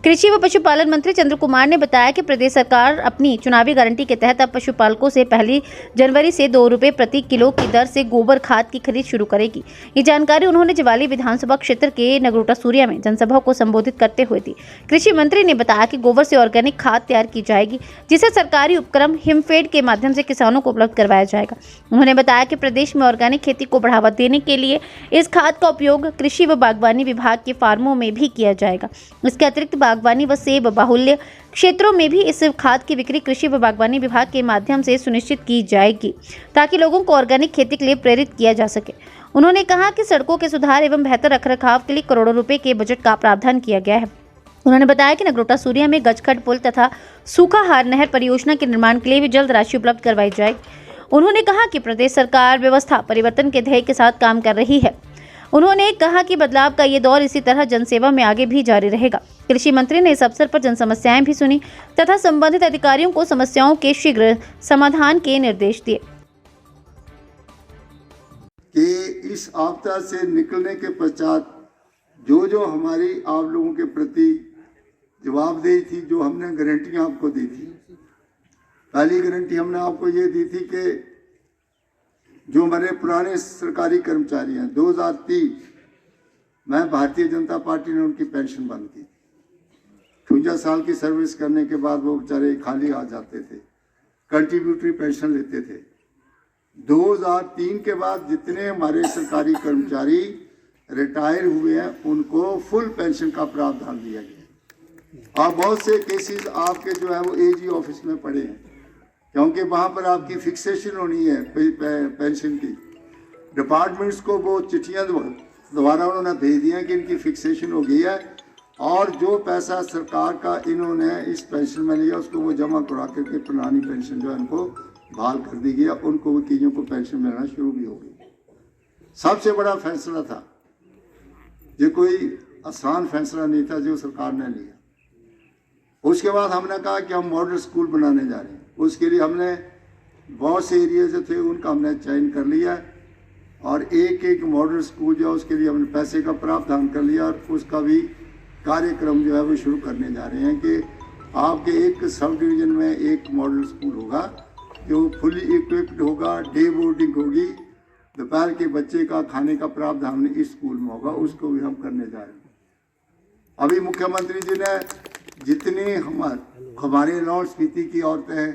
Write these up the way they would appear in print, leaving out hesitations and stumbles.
कृषि व पशुपालन मंत्री चंद्र कुमार ने बताया कि प्रदेश सरकार अपनी चुनावी गारंटी के तहत अब पशुपालकों से 1 जनवरी से 2 रुपये प्रति किलो की दर से गोबर खाद की खरीद शुरू करेगी। ये जानकारी उन्होंने जवाली विधानसभा क्षेत्र के नगरोटा सूर्या में जनसभा को संबोधित करते हुए दी। कृषि मंत्री ने बताया कि गोबर से ऑर्गेनिक खाद तैयार की जाएगी, जिसे सरकारी उपक्रम हिमफेड के माध्यम से किसानों को उपलब्ध करवाया जाएगा। उन्होंने बताया कि प्रदेश में ऑर्गेनिक खेती को बढ़ावा देने के लिए इस खाद का उपयोग कृषि व बागवानी विभाग के फार्मों में भी किया जाएगा। इसके अतिरिक्त बागवानी व सेब बाहुल्य क्षेत्रों में भी इस खाद की बिक्री कृषि व बागवानी विभाग के माध्यम से सुनिश्चित की जाएगी, ताकि लोगों को ऑर्गेनिक खेती के लिए प्रेरित किया जा सके। उन्होंने कहा कि सड़कों के सुधार एवं बेहतर रखरखाव के लिए करोड़ों रुपए के बजट का प्रावधान किया गया है। उन्होंने बताया कि नगरोटा सूर्या में गजखड पुल तथा सूखाहार नहर परियोजना के निर्माण के लिए भी जल्द राशि उपलब्ध करवाई जाएगी। उन्होंने कहा कि प्रदेश सरकार व्यवस्था परिवर्तन के ध्येय के साथ काम कर रही है। उन्होंने कहा कि बदलाव का ये दौर इसी तरह जनसेवा में आगे भी जारी रहेगा। कृषि मंत्री ने इस अवसर पर जन समस्याएं भी सुनी तथा संबंधित अधिकारियों को समस्याओं के शीघ्र समाधान के निर्देश दिए। कि इस आपदा से निकलने के पश्चात जो हमारी आप लोगों के प्रति जवाबदेही थी, जो हमने गारंटियां आपको दी थी, पहली गारंटी हमने आपको ये दी थी कि जो हमारे पुराने सरकारी कर्मचारी हैं, 2003 में भारतीय जनता पार्टी ने उनकी पेंशन बंद की। 52 साल की सर्विस करने के बाद वो बेचारे खाली आ जाते थे, कंट्रीब्यूटरी पेंशन लेते थे। 2003 के बाद जितने हमारे सरकारी कर्मचारी रिटायर हुए हैं, उनको फुल पेंशन का प्रावधान दिया गया। और बहुत से केसेस आपके जो है वो एजी ऑफिस में पड़े हैं, क्योंकि वहाँ पर आपकी फिक्सेशन होनी है पेंशन की। डिपार्टमेंट्स को वो चिट्ठियाँ दोबारा उन्होंने भेज दी हैं कि इनकी फिक्सेशन हो गई है, और जो पैसा सरकार का इन्होंने इस पेंशन में लिया उसको वो जमा करा करके पुरानी पेंशन जो है उनको बहाल कर दी गई, उनको वो चीज़ों को पेंशन मिलना शुरू भी हो गई। सबसे बड़ा फैसला था, ये कोई आसान फैसला नहीं था जो सरकार ने लिया। उसके बाद हमने कहा कि हम मॉडल स्कूल बनाने जा रहे हैं। उसके लिए हमने बहुत से एरिया जो थे उनका हमने चयन कर लिया, और एक मॉडल स्कूल जो है उसके लिए हमने पैसे का प्रावधान कर लिया, और उसका भी कार्यक्रम जो है वो शुरू करने जा रहे हैं कि आपके एक सब डिवीज़न में एक मॉडल स्कूल होगा जो फुली इक्विप्ड होगा, डे बोर्डिंग होगी, दोपहर के बच्चे का खाने का प्रावधान इस स्कूल में होगा, उसको भी हम करने जा रहे हैं। अभी मुख्यमंत्री जी ने जितनी हमारे लाहौल स्पीति की औरतें हैं,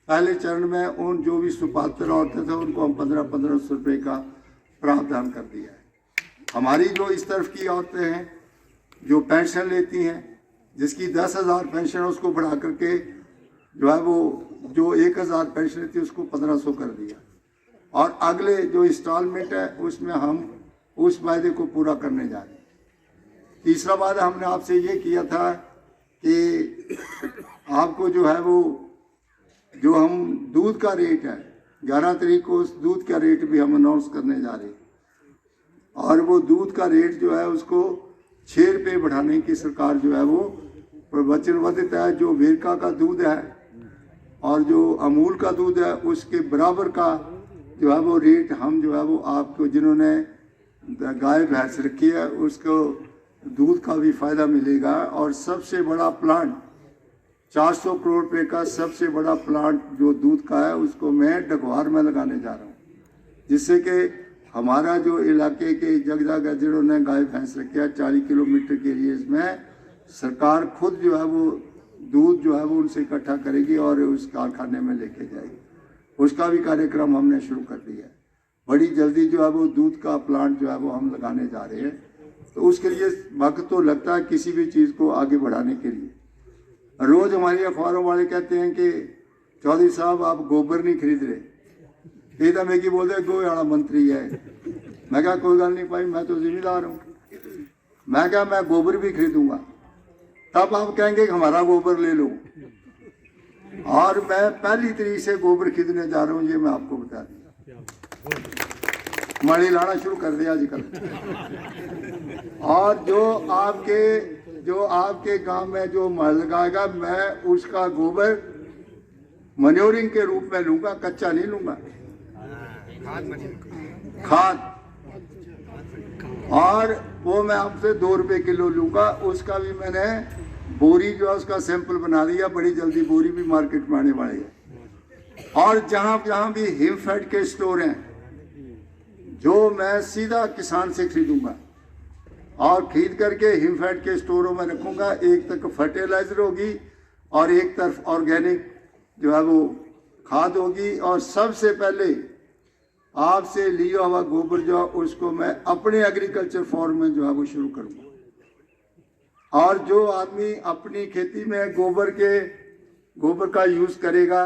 पहले चरण में उन जो भी सुपात्र औरतें थे उनको हम 1500 रुपये का प्रावधान कर दिया है। हमारी जो इस तरफ की औरतें हैं जो पेंशन लेती हैं, जिसकी 10,000 पेंशन है उसको बढ़ा करके जो है वो जो 1,000 पेंशन लेती है उसको 1500 कर दिया, और अगले जो इंस्टॉलमेंट है उसमें हम उस वायदे को पूरा करने जा रहे हैं। तीसरा वादा हमने आपसे ये किया था कि आपको जो है वो जो हम दूध का रेट है 11 तारीख को उस दूध का रेट भी हम अनाउंस करने जा रहे हैं, और वो दूध का रेट जो है उसको 6 रुपये बढ़ाने की सरकार जो है वो वचनबद्ध है। जो वेरका का दूध है और जो अमूल का दूध है उसके बराबर का जो है वो रेट हम जो है वो आपको जिन्होंने गाय भैंस रखी है उसको दूध का भी फ़ायदा मिलेगा। और सबसे बड़ा प्लांट 400 करोड़ रुपये का सबसे बड़ा प्लांट जो दूध का है उसको मैं डगवार में लगाने जा रहा हूँ, जिससे कि हमारा जो इलाके के जगह गजड़ों ने गाय भैंस रखे 40 किलोमीटर के एरिएज में सरकार खुद जो है वो दूध जो है वो उनसे इकट्ठा करेगी और उस कारखाने में लेके जाएगी। उसका भी कार्यक्रम हमने शुरू कर दिया है। बड़ी जल्दी जो है वो दूध का प्लांट जो है वो हम लगाने जा रहे हैं। तो उसके लिए वक्त तो लगता है किसी भी चीज़ को आगे बढ़ाने के लिए। रोज़ हमारी अखबारों वाले कहते हैं कि चौधरी साहब आप गोबर नहीं खरीद रहे, ये तो मैं की बोलते गो वाला मंत्री है। मैं क्या कोई गल नहीं भाई, मैं तो जिम्मेदार हूँ। मैं क्या मैं गोबर भी खरीदूंगा, तब आप कहेंगे कि हमारा गोबर ले लो, और मैं 1 तारीख से गोबर खरीदने जा रहा हूँ, ये मैं आपको बता दिया। मड़ी लाना शुरू कर दिया आजकल। और जो आपके गांव में जो मल लगाएगा मैं उसका गोबर मनोरिंग के रूप में लूंगा, कच्चा नहीं लूंगा, खाद। और वो मैं आपसे 2 रुपये किलो लूँगा। उसका भी मैंने बोरी जो है उसका सैंपल बना दिया, बड़ी जल्दी बोरी भी मार्केट में आने वाली है। और जहाँ जहाँ भी हिमफेड के स्टोर हैं, जो मैं सीधा किसान से खरीदूंगा और खरीद करके हिमफेड के स्टोरों में रखूंगा। एक तरफ फर्टिलाइजर होगी और एक तरफ ऑर्गेनिक जो है वो खाद होगी। और सबसे पहले आपसे लिया हुआ गोबर जो है उसको मैं अपने एग्रीकल्चर फार्म में जो है वो शुरू करूंगा। और जो आदमी अपनी खेती में गोबर का यूज करेगा,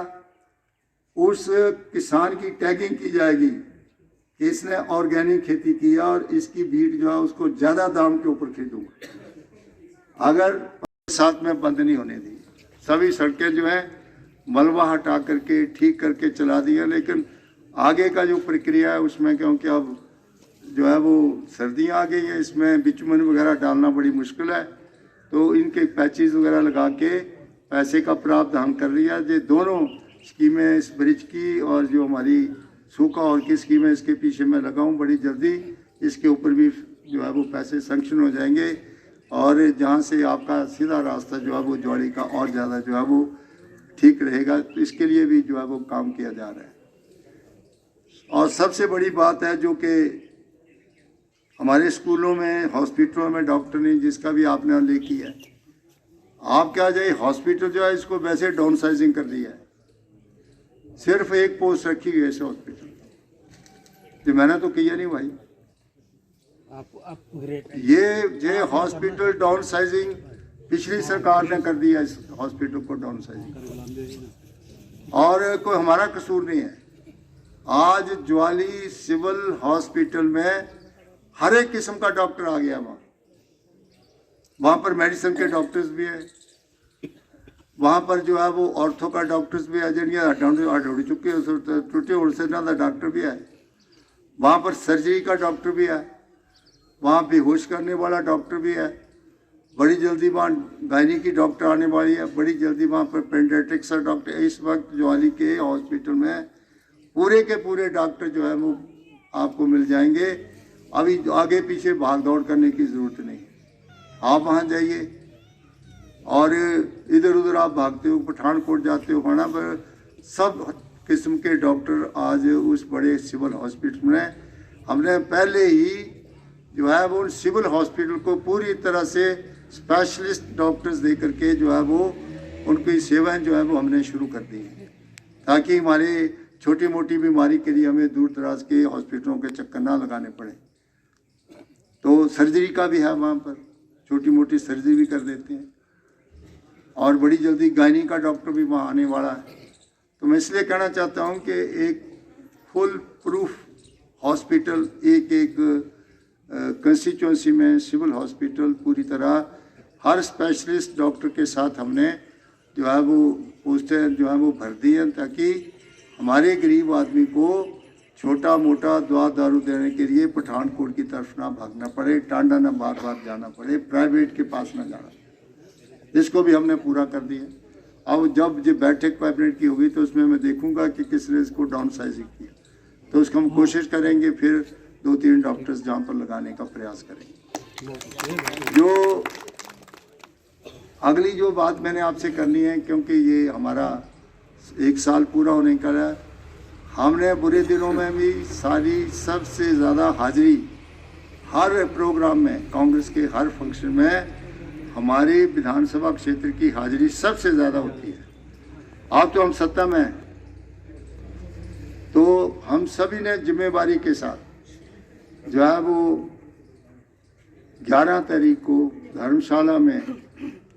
उस किसान की टैगिंग की जाएगी कि इसने ऑर्गेनिक खेती किया और इसकी बीट जो है उसको ज्यादा दाम के ऊपर खरीदूंगा। अगर साथ में बंद नहीं होने दी, सभी सड़कें जो है मलबा हटा करके ठीक करके चला दिया। लेकिन आगे का जो प्रक्रिया है उसमें, क्योंकि अब जो है वो सर्दियाँ आ गई है, इसमें बिचुमन वगैरह डालना बड़ी मुश्किल है, तो इनके पैचेस वगैरह लगा के पैसे का प्रावधान कर लिया। ये दोनों स्कीमें, इस ब्रिज की और जो हमारी सूखा और की स्कीम है, इसके पीछे मैं लगा हूँ। बड़ी जल्दी इसके ऊपर भी जो है वो पैसे सैंक्शन हो जाएंगे और जहाँ से आपका सीधा रास्ता जो है वो ज्वाली का और ज़्यादा जो है वो ठीक रहेगा। तो इसके लिए भी जो है वो काम किया जा रहा है। और सबसे बड़ी बात है जो कि हमारे स्कूलों में, हॉस्पिटलों में डॉक्टर ने, जिसका भी आपने उल्लेख किया है, आप क्या जाए हॉस्पिटल जो है इसको वैसे डाउन साइजिंग कर दिया है। सिर्फ एक पोस्ट रखी हुई है इस हॉस्पिटल, जो मैंने तो किया नहीं भाई। ये हॉस्पिटल डाउन साइजिंग पिछली सरकार ने कर दिया, इस हॉस्पिटल को डाउन साइजिंग, और कोई हमारा कसूर नहीं है। आज ज्वाली सिविल हॉस्पिटल में हर एक किस्म का डॉक्टर आ गया। वहाँ पर मेडिसिन के डॉक्टर्स भी है, वहाँ पर जो है वो ऑर्थो का डॉक्टर्स भी है, जिनकी चुके टूटे उड़से ना डॉक्टर भी है। वहाँ पर सर्जरी का डॉक्टर भी है, वहाँ बेहोश करने वाला डॉक्टर भी है। बड़ी जल्दी वहाँ गायनी की डॉक्टर आने वाली है, बड़ी जल्दी वहाँ पर पेडियाट्रिक्स का डॉक्टर। इस वक्त ज्वाली के हॉस्पिटल में पूरे के पूरे डॉक्टर जो है वो आपको मिल जाएंगे। अभी आगे पीछे भाग दौड़ करने की ज़रूरत नहीं। आप वहाँ जाइए और इधर उधर आप भागते हो, पठानकोट जाते हो, वहाँ पर सब किस्म के डॉक्टर आज उस बड़े सिविल हॉस्पिटल में। हमने पहले ही जो है वो सिविल हॉस्पिटल को पूरी तरह से स्पेशलिस्ट डॉक्टर्स दे करके जो है वो उनकी सेवाएं जो है वो हमने शुरू कर दी हैं, ताकि हमारे छोटी मोटी बीमारी के लिए हमें दूर दराज के हॉस्पिटलों के चक्कर ना लगाने पड़े। तो सर्जरी का भी है, वहाँ पर छोटी मोटी सर्जरी भी कर देते हैं, और बड़ी जल्दी गायनी का डॉक्टर भी वहाँ आने वाला है। तो मैं इसलिए कहना चाहता हूँ कि एक फुल प्रूफ हॉस्पिटल, एक कंस्टिट्यूंसी में सिविल हॉस्पिटल पूरी तरह हर स्पेशलिस्ट डॉक्टर के साथ हमने जो है वो पोस्टें जो है वो भर दी हैं, ताकि हमारे गरीब आदमी को छोटा मोटा दवा दारू देने के लिए पठानकोट की तरफ ना भागना पड़े, टांडा ना बार बार जाना पड़े, प्राइवेट के पास ना जाना। इसको भी हमने पूरा कर दिया। अब जब जो बैठक कैबिनेट की होगी तो उसमें मैं देखूंगा कि किसने इसको डाउन साइजिंग किया, तो उसको हम कोशिश करेंगे, फिर 2-3 डॉक्टर्स जहाँ पर लगाने का प्रयास करेंगे। जो अगली जो बात मैंने आपसे करनी है, क्योंकि ये हमारा 1 साल पूरा होने का है, हमने बुरे दिनों में भी सारी सबसे ज़्यादा हाजिरी हर प्रोग्राम में, कांग्रेस के हर फंक्शन में हमारी विधानसभा क्षेत्र की हाजिरी सबसे ज़्यादा होती है। अब तो हम सत्ता में हैं, तो हम सभी ने जिम्मेवारी के साथ जो है वो 11 तारीख को धर्मशाला में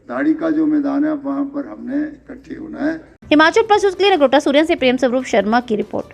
दाढ़ी का जो मैदान है वहाँ पर हमने इकट्ठे होना है। हिमाचल प्लस न्यूज़ के लिए नगरोटा सूर्यन से प्रेम स्वरूप शर्मा की रिपोर्ट।